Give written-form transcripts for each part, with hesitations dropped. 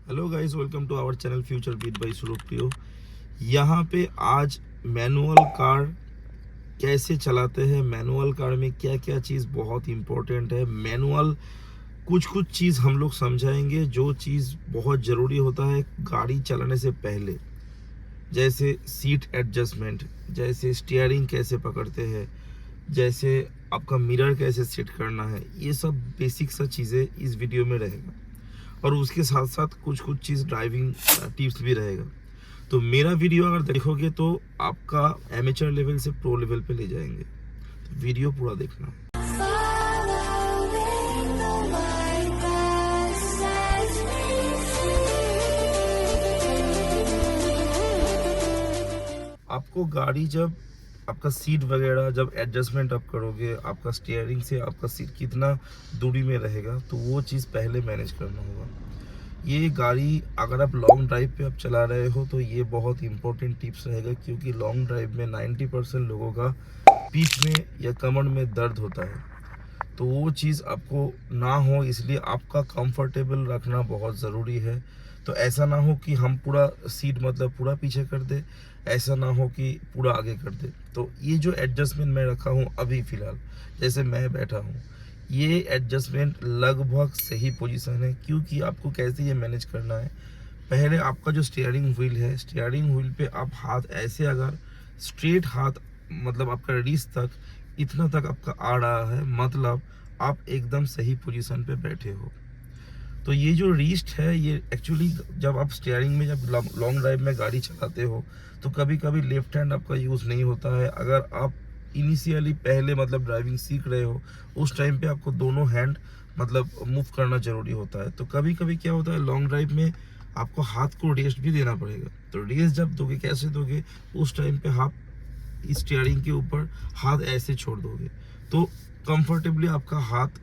Hello guys, welcome to our channel future beat by Surpriyo. यहाँ पे आज मैनुअल कार कैसे चलाते हैं, मैनुअल कार में क्या क्या चीज़ बहुत इंपॉर्टेंट है। मैनुअल कुछ चीज़ हम लोग समझाएंगे जो चीज़ बहुत ज़रूरी होता है गाड़ी चलाने से पहले, जैसे सीट एडजस्टमेंट, जैसे स्टीयरिंग कैसे पकड़ते हैं, जैसे आपका मिरर कैसे सेट करना है। ये सब बेसिक सा चीज़ें इस वीडियो में रहेगा और उसके साथ साथ कुछ चीज़ ड्राइविंग टिप्स भी रहेगा। तो मेरा वीडियो अगर देखोगे तो आपका एमेचर लेवल से प्रो लेवल पे ले जाएंगे, तो वीडियो पूरा देखना। आपको गाड़ी जब आपका सीट वगैरह जब एडजस्टमेंट आप करोगे, आपका स्टीयरिंग से आपका सीट कितना दूरी में रहेगा, तो वो चीज़ पहले मैनेज करना होगा। ये गाड़ी अगर आप लॉन्ग ड्राइव पे आप चला रहे हो तो ये बहुत इंपॉर्टेंट टिप्स रहेगा, क्योंकि लॉन्ग ड्राइव में 90% लोगों का पीठ में या कमर में दर्द होता है। तो वो चीज़ आपको ना हो, इसलिए आपका कंफर्टेबल रखना बहुत ज़रूरी है। तो ऐसा ना हो कि हम पूरा सीट मतलब पूरा पीछे कर दे, ऐसा ना हो कि पूरा आगे कर दे। तो ये जो एडजस्टमेंट मैं रखा हूँ अभी फ़िलहाल, जैसे मैं बैठा हूँ, ये एडजस्टमेंट लगभग सही पोजीशन है। क्योंकि आपको कैसे ये मैनेज करना है, पहले आपका जो स्टीयरिंग व्हील है, स्टीयरिंग व्हील पे आप हाथ ऐसे अगर स्ट्रेट हाथ मतलब आपका रिस्ट तक इतना तक आपका आ रहा है, मतलब आप एकदम सही पोजीशन पे बैठे हो। तो ये जो रिस्ट है, ये एक्चुअली जब आप स्टीयरिंग में जब लॉन्ग ड्राइव में गाड़ी चलाते हो तो कभी कभी लेफ्ट हैंड आपका यूज़ नहीं होता है। अगर आप इनिशियली पहले मतलब ड्राइविंग सीख रहे हो, उस टाइम पे आपको दोनों हैंड मतलब मूव करना ज़रूरी होता है। तो कभी कभी क्या होता है, लॉन्ग ड्राइव में आपको हाथ को रेस्ट भी देना पड़ेगा। तो रेस्ट जब दोगे, कैसे दोगे, उस टाइम पे आप स्टीयरिंग के ऊपर हाथ ऐसे छोड़ दोगे तो कंफर्टेबली आपका हाथ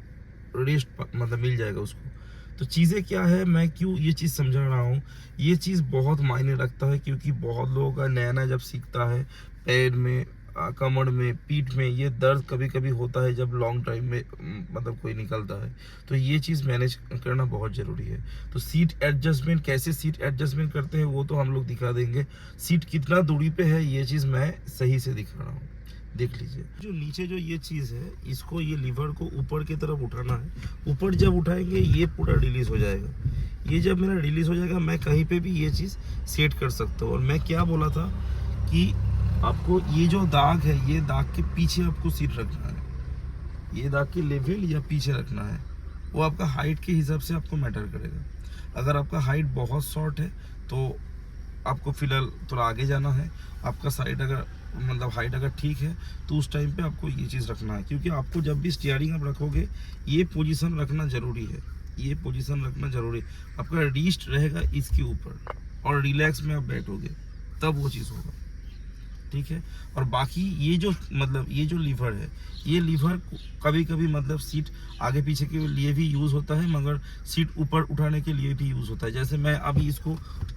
रेस्ट मतलब मिल जाएगा उसको। तो चीज़ें क्या है, मैं क्यों ये चीज़ समझा रहा हूँ, ये चीज़ बहुत मायने रखता है। क्योंकि बहुत लोगों का नया नया जब सीखता है, पैर में कमर में पीठ में ये दर्द कभी कभी होता है जब लॉन्ग ड्राइव में मतलब कोई निकलता है। तो ये चीज़ मैनेज करना बहुत ज़रूरी है। तो सीट एडजस्टमेंट, कैसे सीट एडजस्टमेंट करते हैं वो तो हम लोग दिखा देंगे। सीट कितना दूरी पे है ये चीज़ मैं सही से दिखा रहा हूँ, देख लीजिए। जो नीचे जो ये चीज़ है, इसको ये लीवर को ऊपर की तरफ उठाना है। ऊपर जब उठाएंगे ये पूरा रिलीज़ हो जाएगा। ये जब मेरा रिलीज़ हो जाएगा, मैं कहीं पे भी ये चीज़ सेट कर सकता हूँ। और मैं क्या बोला था कि आपको ये जो दाग है, ये दाग के पीछे आपको सीट रखना है। ये दाग के लेवल या पीछे रखना है, वो आपका हाइट के हिसाब से आपको मैटर करेगा। अगर आपका हाइट बहुत शॉर्ट है तो आपको फिलहाल थोड़ा आगे जाना है। आपका साइड अगर मतलब हाइट अगर ठीक है तो उस टाइम पे आपको ये चीज़ रखना है। क्योंकि आपको जब भी स्टीयरिंग आप रखोगे, ये पोजीशन रखना ज़रूरी है। ये पोजीशन रखना ज़रूरी है। आपका रिस्ट रहेगा इसके ऊपर और रिलैक्स में आप बैठोगे, तब वो चीज़ होगा, ठीक है। और बाकी ये जो मतलब ये जो लीवर है, ये लीवर कभी कभी मतलब सीट आगे पीछे के लिए भी यूज़ होता है, मगर सीट ऊपर उठाने के लिए भी यूज़ होता है। जैसे मैं अभी इसको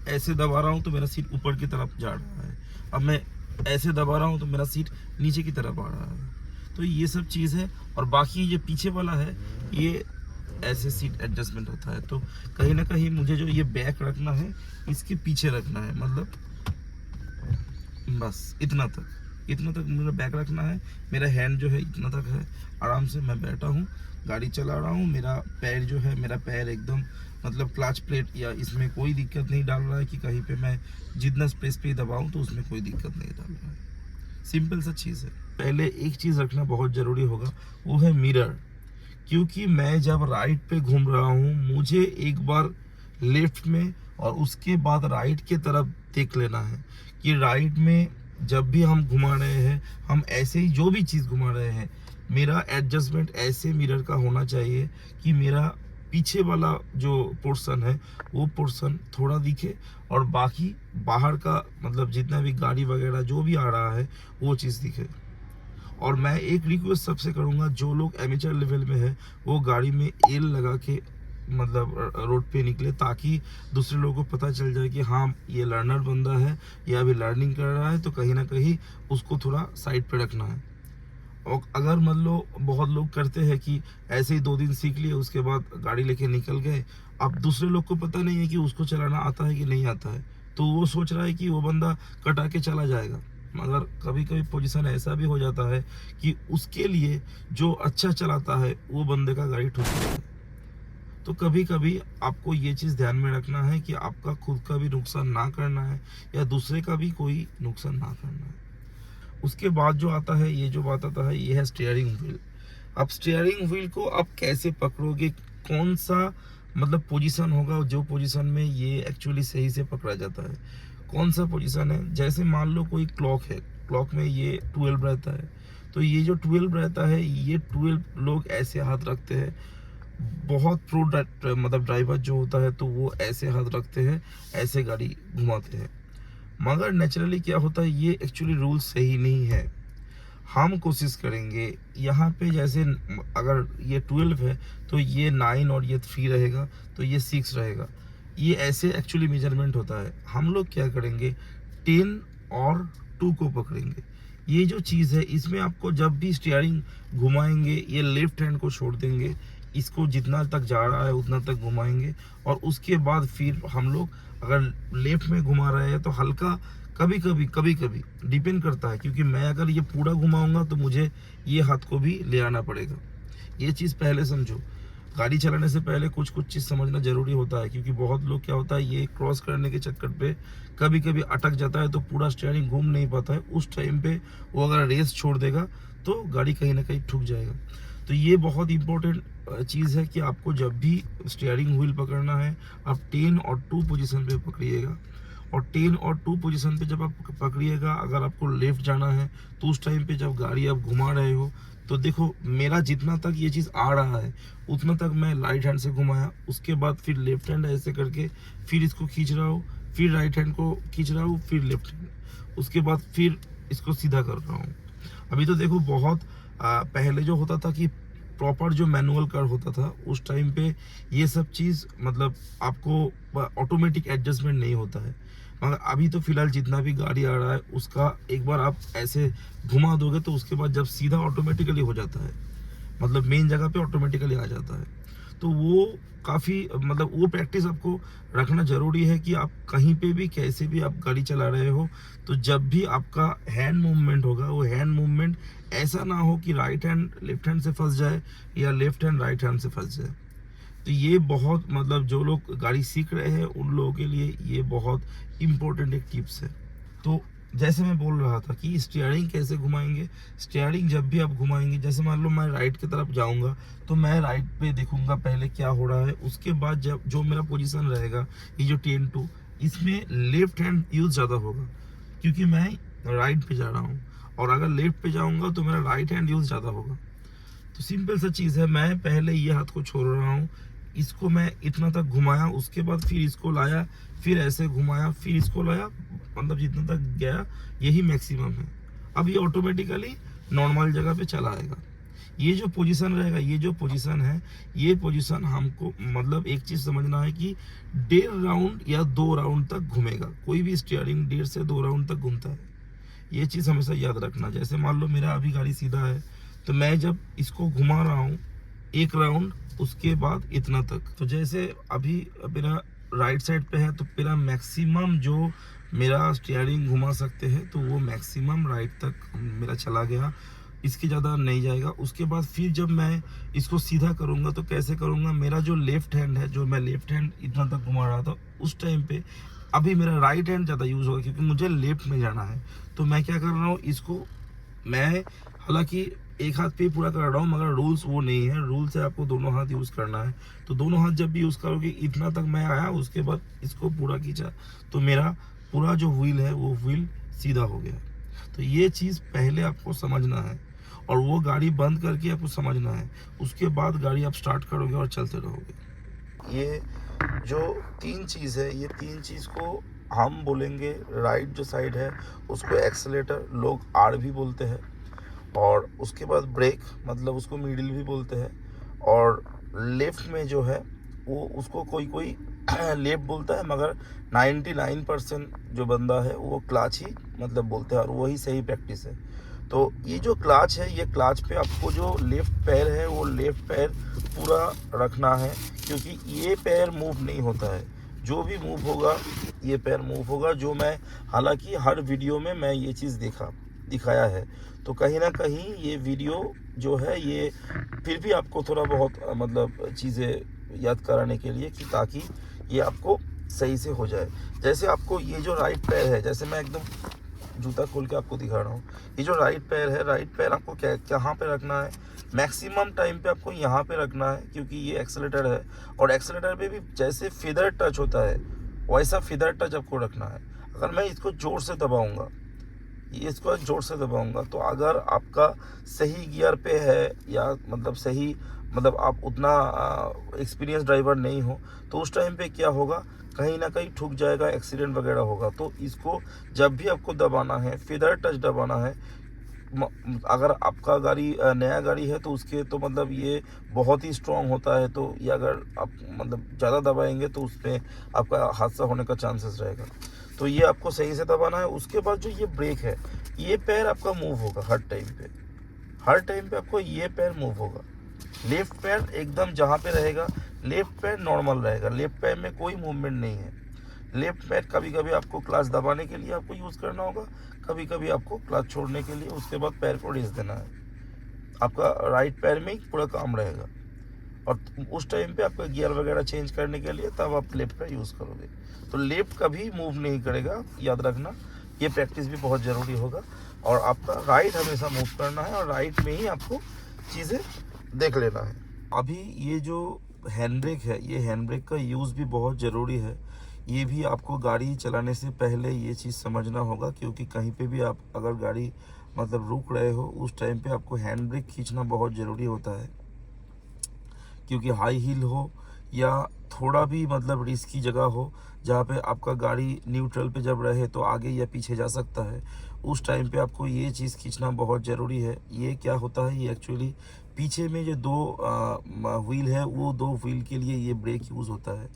ऐसे दबा रहा हूँ तो मेरा सीट ऊपर की तरफ जा रहा है, अब मैं ऐसे दबा रहा हूँ तो मेरा सीट नीचे की तरफ आ रहा है। तो ये सब चीज़ है। और बाकी ये पीछे वाला है, ये ऐसे सीट एडजस्टमेंट होता है। तो कहीं ना कहीं मुझे जो ये बैक रखना है, इसके पीछे रखना है, मतलब बस इतना तक मुझे बैक रखना है। मेरा हैंड जो है इतना तक है, आराम से मैं बैठा हूँ, गाड़ी चला रहा हूँ। मेरा पैर जो है, मेरा पैर एकदम मतलब क्लच प्लेट या इसमें कोई दिक्कत नहीं डाल रहा है कि कहीं पे मैं जितना स्पेस पे दबाऊँ तो उसमें कोई दिक्कत नहीं डाल रहा है। सिंपल सा चीज़ है। पहले एक चीज़ रखना बहुत ज़रूरी होगा, वो है मिरर। क्योंकि मैं जब राइट पे घूम रहा हूँ, मुझे एक बार लेफ्ट में और उसके बाद राइट के तरफ देख लेना है कि राइट में जब भी हम घुमा रहे हैं, हम ऐसे ही जो भी चीज़ घुमा रहे हैं, मेरा एडजस्टमेंट ऐसे मिरर का होना चाहिए कि मेरा पीछे वाला जो पोर्शन है वो पोर्शन थोड़ा दिखे और बाकी बाहर का मतलब जितना भी गाड़ी वगैरह जो भी आ रहा है वो चीज़ दिखे। और मैं एक रिक्वेस्ट सबसे करूंगा, जो लोग एमेचर लेवल में है वो गाड़ी में एल लगा के मतलब रोड पे निकले, ताकि दूसरे लोगों को पता चल जाए कि हाँ ये लर्नर बंदा है, ये अभी लर्निंग कर रहा है। तो कहीं ना कहीं उसको थोड़ा साइड पे रखना है। और अगर मान लो बहुत लोग करते हैं कि ऐसे ही 2 दिन सीख लिए, उसके बाद गाड़ी लेके निकल गए अब दूसरे लोग को पता नहीं है कि उसको चलाना आता है कि नहीं आता है, तो वो सोच रहा है कि वो बंदा कटा के चला जाएगा। मगर कभी कभी पोजीशन ऐसा भी हो जाता है कि उसके लिए जो अच्छा चलाता है वो बंदे का गाड़ी ठुक जाता है। तो कभी कभी आपको ये चीज़ ध्यान में रखना है कि आपका खुद का भी नुकसान ना करना है या दूसरे का भी कोई नुकसान ना करना है। उसके बाद जो आता है, ये जो बात आता है, ये है स्टीयरिंग व्हील। अब स्टीयरिंग व्हील को आप कैसे पकड़ोगे, कौन सा मतलब पोजीशन होगा जो पोजीशन में ये एक्चुअली सही से पकड़ा जाता है, कौन सा पोजीशन है। जैसे मान लो कोई क्लॉक है, क्लॉक में ये 12 रहता है, तो ये जो 12 रहता है, ये 12 लोग ऐसे हाथ रखते हैं। बहुत प्रो मतलब ड्राइवर जो होता है तो वो ऐसे हाथ रखते हैं, ऐसे गाड़ी घुमाते हैं। मगर नेचुरली क्या होता है, ये एक्चुअली रूल सही नहीं है। हम कोशिश करेंगे यहाँ पे, जैसे अगर ये 12 है तो ये 9 और ये 3 रहेगा, तो ये 6 रहेगा। ये ऐसे एक्चुअली मेजरमेंट होता है। हम लोग क्या करेंगे, 10 और 2 को पकड़ेंगे। ये जो चीज़ है, इसमें आपको जब भी स्टीयरिंग घुमाएंगे, ये लेफ्ट हैंड को छोड़ देंगे, इसको जितना तक जा रहा है उतना तक घुमाएंगे। और उसके बाद फिर हम लोग अगर लेफ्ट में घुमा रहे हैं तो हल्का, कभी कभी डिपेंड करता है, क्योंकि मैं अगर ये पूरा घुमाऊंगा तो मुझे ये हाथ को भी ले आना पड़ेगा। ये चीज़ पहले समझो। गाड़ी चलाने से पहले कुछ कुछ चीज़ समझना ज़रूरी होता है, क्योंकि बहुत लोग क्या होता है, ये क्रॉस करने के चक्कर पे कभी कभी अटक जाता है, तो पूरा स्टीयरिंग घूम नहीं पाता है। उस टाइम पे वो अगर रेस छोड़ देगा तो गाड़ी कहीं ना कहीं ठुक जाएगा। तो ये बहुत इंपॉर्टेंट चीज़ है कि आपको जब भी स्टीयरिंग व्हील पकड़ना है, आप 10 और 2 पोजीशन पे पकड़िएगा। और 10 और 2 पोजीशन पे जब आप पकड़िएगा, अगर आपको लेफ्ट जाना है तो उस टाइम पे जब गाड़ी आप घुमा रहे हो, तो देखो मेरा जितना तक ये चीज़ आ रहा है उतना तक मैं राइट हैंड से घुमाया, उसके बाद फिर लेफ्ट हैंड ऐसे करके फिर इसको खींच रहा हूँ, फिर राइट हैंड को खींच रहा हूँ, फिर लेफ्ट हैंड, उसके बाद फिर इसको सीधा कर रहा हूँ। अभी तो देखो बहुत पहले जो होता था कि प्रॉपर जो मैनुअल कर होता था, उस टाइम पे ये सब चीज़ मतलब आपको ऑटोमेटिक एडजस्टमेंट नहीं होता है। मगर अभी तो फिलहाल जितना भी गाड़ी आ रहा है उसका एक बार आप ऐसे घुमा दोगे तो उसके बाद जब सीधा ऑटोमेटिकली हो जाता है, मतलब मेन जगह पे ऑटोमेटिकली आ जाता है। तो वो काफ़ी मतलब वो प्रैक्टिस आपको रखना ज़रूरी है कि आप कहीं पे भी कैसे भी आप गाड़ी चला रहे हो, तो जब भी आपका हैंड मूवमेंट होगा, वो हैंड मूवमेंट ऐसा ना हो कि राइट हैंड लेफ्ट हैंड से फंस जाए या लेफ्ट हैंड राइट हैंड से फंस जाए। तो ये बहुत मतलब जो लोग गाड़ी सीख रहे हैं उन लोगों के लिए ये बहुत इम्पोर्टेंट एक टिप्स है। तो जैसे मैं बोल रहा था कि स्टीयरिंग कैसे घुमाएंगे, स्टीयरिंग जब भी आप घुमाएंगे, जैसे मान लो मैं राइट की तरफ जाऊंगा तो मैं राइट पे देखूंगा पहले क्या हो रहा है। उसके बाद जब जो मेरा पोजीशन रहेगा, ये जो 10-2, इसमें लेफ्ट हैंड यूज ज़्यादा होगा क्योंकि मैं राइट पे जा रहा हूँ। और अगर लेफ्ट पे जाऊंगा तो मेरा राइट हैंड यूज ज़्यादा होगा। तो सिंपल सा चीज़ है, मैं पहले ये हाथ को छोड़ रहा हूँ, इसको मैं इतना तक घुमाया, उसके बाद फिर इसको लाया, फिर ऐसे घुमाया, फिर इसको लाया, मतलब जितना तक गया यही मैक्सिमम है। अब ये ऑटोमेटिकली नॉर्मल जगह पे चला आएगा। ये जो पोजीशन रहेगा, ये जो पोजीशन है, ये पोजीशन हमको मतलब एक चीज़ समझना है कि 1.5 राउंड या 2 राउंड तक घूमेगा। कोई भी स्टीयरिंग 1.5 से 2 राउंड तक घूमता है। ये चीज़ हमेशा याद रखना। जैसे मान लो मेरा अभी गाड़ी सीधा है, तो मैं जब इसको घुमा रहा हूँ 1 राउंड, उसके बाद इतना तक, तो जैसे अभी मेरा राइट साइड पे है तो मेरा मैक्सिमम जो मेरा स्टीयरिंग घुमा सकते हैं तो वो मैक्सिमम राइट तक मेरा चला गया, इसके ज़्यादा नहीं जाएगा। उसके बाद फिर जब मैं इसको सीधा करूँगा तो कैसे करूँगा, मेरा जो लेफ्ट हैंड है, जो मैं लेफ्ट हैंड इतना तक घुमा रहा था उस टाइम पे अभी मेरा राइट हैंड ज़्यादा यूज़ होगा क्योंकि मुझे लेफ्ट में जाना है। तो मैं क्या कर रहा हूँ, इसको मैं हालांकि एक हाथ पे ही पूरा कर रहा हूँ, मगर रूल्स वो नहीं है। रूल्स है आपको दोनों हाथ यूज़ करना है। तो दोनों हाथ जब भी यूज़ करोगे, इतना तक मैं आया, उसके बाद इसको पूरा खींचा तो मेरा पूरा जो व्हील है वो व्हील सीधा हो गया। तो ये चीज़ पहले आपको समझना है और वो गाड़ी बंद करके आपको समझना है। उसके बाद गाड़ी आप स्टार्ट करोगे और चलते रहोगे। ये जो 3 चीज़ है, ये 3 चीज़ को हम बोलेंगे, राइट जो साइड है उसको एक्सेलेरेटर, लोग आर भी बोलते हैं, और उसके बाद ब्रेक मतलब उसको मिडिल भी बोलते हैं, और लेफ्ट में जो है वो उसको कोई कोई लेफ्ट बोलता है, मगर 99% जो बंदा है वो क्लच ही मतलब बोलते हैं, और वही सही प्रैक्टिस है। तो ये जो क्लच है, ये क्लच पे आपको जो लेफ्ट पैर है वो लेफ्ट पैर पूरा रखना है, क्योंकि ये पैर मूव नहीं होता है। जो भी मूव होगा ये पैर मूव होगा, जो मैं हालांकि हर वीडियो में मैं ये चीज़ दिखाया है। तो कहीं ना कहीं ये वीडियो जो है ये फिर भी आपको थोड़ा बहुत मतलब चीज़ें याद कराने के लिए, कि ताकि ये आपको सही से हो जाए। जैसे आपको ये जो राइट पैर है, जैसे मैं एकदम जूता खोल के आपको दिखा रहा हूँ, ये जो राइट पैर है, राइट पैर आपको कहाँ पे रखना है, मैक्सिमम टाइम पे आपको यहाँ पे रखना है, क्योंकि ये एक्सेलेटर है। और एक्सेलेटर पे भी जैसे फिदर टच होता है वैसा फिदर टच आपको रखना है। अगर मैं इसको जोर से दबाऊंगा, ये इसको जोर से दबाऊंगा, तो अगर आपका सही गियर पे है, या मतलब सही मतलब आप उतना एक्सपीरियंस ड्राइवर नहीं हो, तो उस टाइम पे क्या होगा, कहीं ना कहीं ठुक जाएगा, एक्सीडेंट वगैरह होगा। तो इसको जब भी आपको दबाना है, फिदर टच दबाना है। अगर आपका गाड़ी नया गाड़ी है तो उसके तो मतलब ये बहुत ही स्ट्रॉन्ग होता है, तो ये अगर आप मतलब ज़्यादा दबाएंगे तो उस पर आपका हादसा होने का चांसेस रहेगा। तो ये आपको सही से दबाना है। उसके बाद जो ये ब्रेक है, ये पैर आपका मूव होगा हर टाइम पे आपको ये पैर मूव होगा। लेफ्ट पैर एकदम जहाँ पे रहेगा, लेफ्ट पैर नॉर्मल रहेगा, लेफ्ट पैर में कोई मूवमेंट नहीं है। लेफ्ट पैर कभी कभी आपको क्लच दबाने के लिए आपको यूज़ करना होगा, कभी कभी आपको क्लच छोड़ने के लिए, उसके बाद पैर को रेस देना है। आपका राइट पैर में ही पूरा काम रहेगा। और उस टाइम पे आपका गियर वगैरह चेंज करने के लिए तब आप लेफ्ट पैर यूज़ करोगे। तो लेफ्ट कभी मूव नहीं करेगा, याद रखना। ये प्रैक्टिस भी बहुत ज़रूरी होगा। और आपका राइट हमेशा मूव करना है, और राइट में ही आपको चीज़ें देख लेना है। अभी ये जो हैंड ब्रेक है, ये हैंड ब्रेक का यूज़ भी बहुत ज़रूरी है। ये भी आपको गाड़ी चलाने से पहले ये चीज़ समझना होगा, क्योंकि कहीं पे भी आप अगर गाड़ी मतलब रुक रहे हो, उस टाइम पे आपको हैंड ब्रेक खींचना बहुत ज़रूरी होता है। क्योंकि हाई हील हो या थोड़ा भी मतलब रिस्की जगह हो, जहाँ पे आपका गाड़ी न्यूट्रल पे जब रहे तो आगे या पीछे जा सकता है, उस टाइम पे आपको ये चीज़ खींचना बहुत ज़रूरी है। ये क्या होता है, ये एक्चुअली पीछे में जो दो व्हील है, वो दो व्हील के लिए ये ब्रेक यूज़ होता है।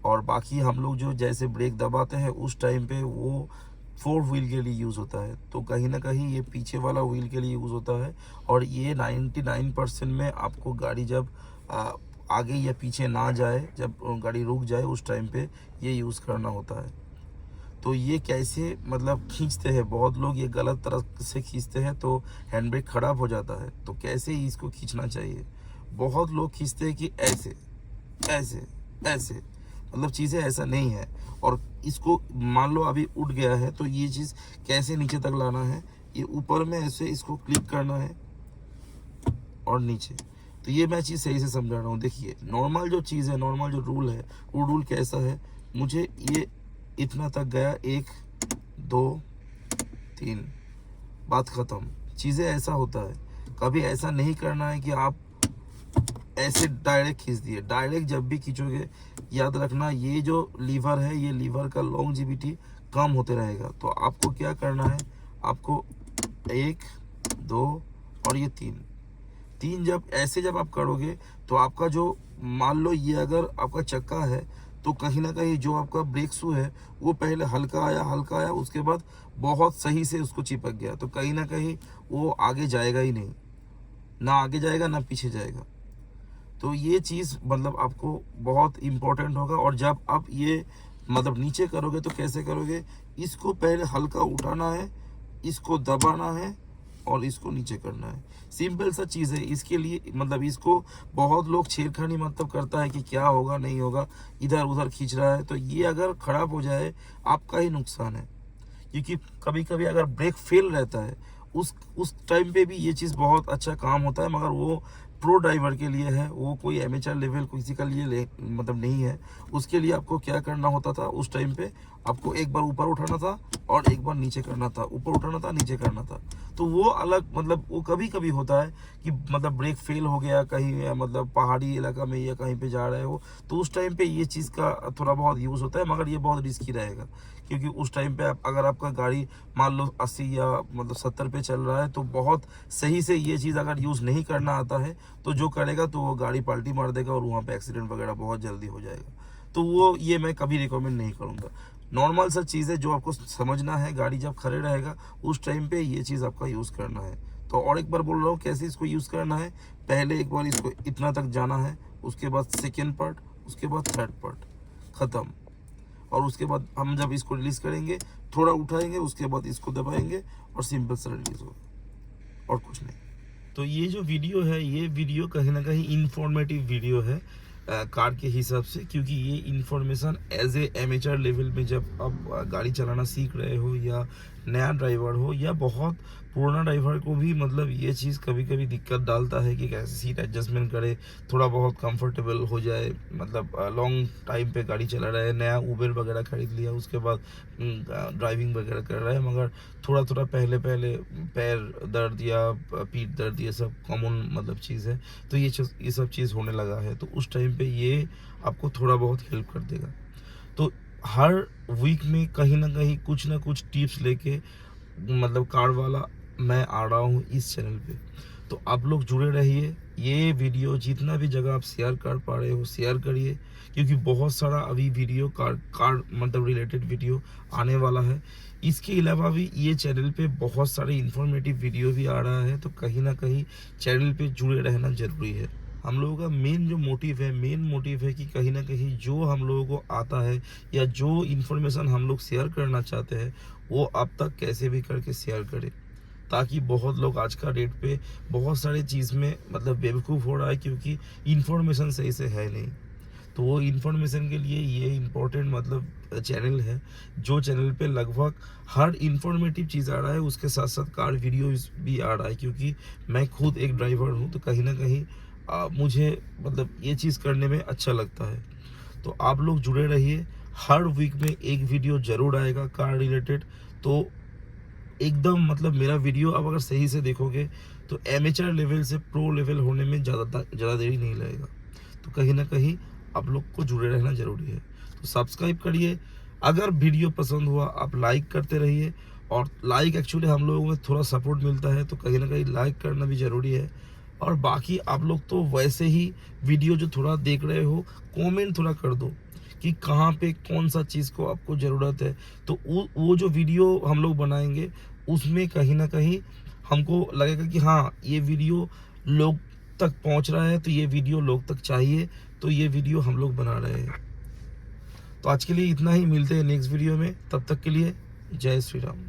और बाकी हम लोग जो जैसे ब्रेक दबाते हैं उस टाइम पे वो 4 व्हील के लिए यूज़ होता है। तो कहीं ना कहीं ये पीछे वाला व्हील के लिए यूज़ होता है। और ये 99% में आपको गाड़ी जब आगे या पीछे ना जाए, जब गाड़ी रुक जाए, उस टाइम पे ये यूज़ करना होता है। तो ये कैसे मतलब खींचते हैं, बहुत लोग ये गलत तरह से खींचते हैं तो हैंड ब्रेक ख़राब हो जाता है। तो कैसे इसको खींचना चाहिए, बहुत लोग खींचते हैं कि ऐसे ऐसे ऐसे, मतलब चीज़ें ऐसा नहीं है। और इसको मान लो अभी उठ गया है, तो ये चीज़ कैसे नीचे तक लाना है, ये ऊपर में ऐसे इसको क्लिक करना है और नीचे। तो ये मैं चीज़ सही से समझा रहा हूँ। देखिए नॉर्मल जो चीज़ है, नॉर्मल जो रूल है, वो रूल कैसा है, मुझे ये इतना तक गया, 1 2 3, बात ख़त्म। चीज़ें ऐसा होता है, कभी ऐसा नहीं करना है कि आप ऐसे डायरेक्ट खींच दिए। डायरेक्ट जब भी खींचोगे, याद रखना ये जो लीवर है, ये लीवर का लॉन्जिविटी कम होते रहेगा। तो आपको क्या करना है, आपको 1 2 और ये 3 जब ऐसे जब आप करोगे, तो आपका जो मान लो ये अगर आपका चक्का है, तो कहीं ना कहीं जो आपका ब्रेक शू है वो पहले हल्का आया, उसके बाद बहुत सही से उसको चिपक गया, तो कहीं ना कहीं वो आगे जाएगा ही नहीं, ना आगे जाएगा ना पीछे जाएगा। तो ये चीज़ मतलब आपको बहुत इम्पोर्टेंट होगा। और जब आप ये मतलब नीचे करोगे तो कैसे करोगे, इसको पहले हल्का उठाना है, इसको दबाना है और इसको नीचे करना है। सिंपल सा चीज़ है। इसके लिए मतलब इसको बहुत लोग छेड़खानी मतलब करता है कि क्या होगा नहीं होगा, इधर उधर खींच रहा है, तो ये अगर ख़राब हो जाए आपका ही नुकसान है। क्योंकि कभी कभी अगर ब्रेक फेल रहता है, उस टाइम पे भी ये चीज़ बहुत अच्छा काम होता है, मगर वो प्रो ड्राइवर के लिए है, वो कोई एमेचर लेवल किसी का लिए मतलब नहीं है। उसके लिए आपको क्या करना होता था, उस टाइम पे आपको एक बार ऊपर उठाना था और एक बार नीचे करना था, ऊपर उठाना था नीचे करना था। तो वो अलग मतलब वो कभी कभी होता है कि मतलब ब्रेक फेल हो गया कहीं, मतलब पहाड़ी इलाका में या कहीं पे जा रहे हो, तो उस टाइम पे ये चीज़ का थोड़ा बहुत यूज़ होता है, मगर ये बहुत रिस्की रहेगा। क्योंकि उस टाइम पे अगर आपका गाड़ी मान लो 80 या मतलब 70 पे चल रहा है, तो बहुत सही से ये चीज़ अगर यूज़ नहीं करना आता है, तो जो करेगा तो वो गाड़ी पलटी मार देगा और वहाँ पे एक्सीडेंट वगैरह बहुत जल्दी हो जाएगा। तो वो ये मैं कभी रिकमेंड नहीं करूँगा। नॉर्मल सा चीज़ है जो आपको समझना है। गाड़ी जब खड़े रहेगा उस टाइम पे ये चीज़ आपका यूज़ करना है। तो और एक बार बोल रहा हूँ कैसे इसको यूज़ करना है। पहले एक बार इसको इतना तक जाना है, उसके बाद सेकेंड पार्ट, उसके बाद थर्ड पार्ट, ख़त्म। और उसके बाद हम जब इसको रिलीज़ करेंगे, थोड़ा उठाएंगे, उसके बाद इसको दबाएंगे और सिंपल सा रिलीज़ होगा, और कुछ नहीं। तो ये जो वीडियो है, ये वीडियो कहीं ना कहीं इंफॉर्मेटिव वीडियो है कार के हिसाब से, क्योंकि ये information as a amateur level में जब आप गाड़ी चलाना सीख रहे हो, या नया ड्राइवर हो, या बहुत पुराना ड्राइवर को भी मतलब ये चीज़ कभी कभी दिक्कत डालता है कि कैसे सीट एडजस्टमेंट करे, थोड़ा बहुत कंफर्टेबल हो जाए। मतलब लॉन्ग टाइम पे गाड़ी चला रहा है, नया उबर वगैरह खरीद लिया, उसके बाद ड्राइविंग वगैरह कर रहा है, मगर थोड़ा थोड़ा पहले पहले पैर दर्द या पीठ दर्द, ये सब कॉमन मतलब चीज़ है। तो ये सब चीज़ होने लगा है, तो उस टाइम पे ये आपको थोड़ा बहुत हेल्प कर देगा। तो हर वीक में कहीं ना कुछ टिप्स लेके मतलब कार वाला मैं आ रहा हूँ इस चैनल पे। तो आप लोग जुड़े रहिए। ये वीडियो जितना भी जगह आप शेयर कर पा रहे हो शेयर करिए, क्योंकि बहुत सारा अभी वीडियो कार मतलब रिलेटेड वीडियो आने वाला है। इसके अलावा भी ये चैनल पे बहुत सारे इंफॉर्मेटिव वीडियो भी आ रहा है, तो कहीं ना कहीं चैनल पे जुड़े रहना ज़रूरी है। हम लोगों का मेन मोटिव है कि कहीं ना कहीं जो हम लोगों को आता है, या जो इन्फॉर्मेशन हम लोग शेयर करना चाहते हैं, वो आप तक कैसे भी करके शेयर करें, ताकि बहुत लोग आज का डेट पे बहुत सारी चीज़ में मतलब बेवकूफ़ हो रहा है, क्योंकि इन्फॉर्मेशन सही से है नहीं। तो वो इन्फॉर्मेशन के लिए ये इम्पोर्टेंट मतलब चैनल है, जो चैनल पे लगभग हर इन्फॉर्मेटिव चीज़ आ रहा है, उसके साथ साथ कार वीडियो भी आ रहा है। क्योंकि मैं खुद एक ड्राइवर हूँ, तो कहीं ना कहीं मुझे मतलब ये चीज़ करने में अच्छा लगता है। तो आप लोग जुड़े रहिए, हर वीक में एक वीडियो ज़रूर आएगा कार रिलेटेड। तो एकदम मतलब मेरा वीडियो आप अगर सही से देखोगे तो एमेचर लेवल से प्रो लेवल होने में ज़्यादा देरी नहीं लगेगा। तो कहीं ना कहीं आप लोग को जुड़े रहना ज़रूरी है। तो सब्सक्राइब करिए। अगर वीडियो पसंद हुआ आप लाइक करते रहिए, और लाइक एक्चुअली हम लोगों में थोड़ा सपोर्ट मिलता है, तो कहीं ना कहीं लाइक करना भी ज़रूरी है। और बाकी आप लोग तो वैसे ही वीडियो जो थोड़ा देख रहे हो, कमेंट थोड़ा कर दो कि कहाँ पे कौन सा चीज़ को आपको ज़रूरत है। तो वो जो वीडियो हम लोग बनाएंगे, उसमें कहीं ना कहीं हमको लगेगा कि हाँ ये वीडियो लोग तक पहुंच रहा है, तो ये वीडियो लोग तक चाहिए, तो ये वीडियो हम लोग बना रहे हैं। तो आज के लिए इतना ही, मिलते हैं नेक्स्ट वीडियो में, तब तक के लिए जय श्री राम।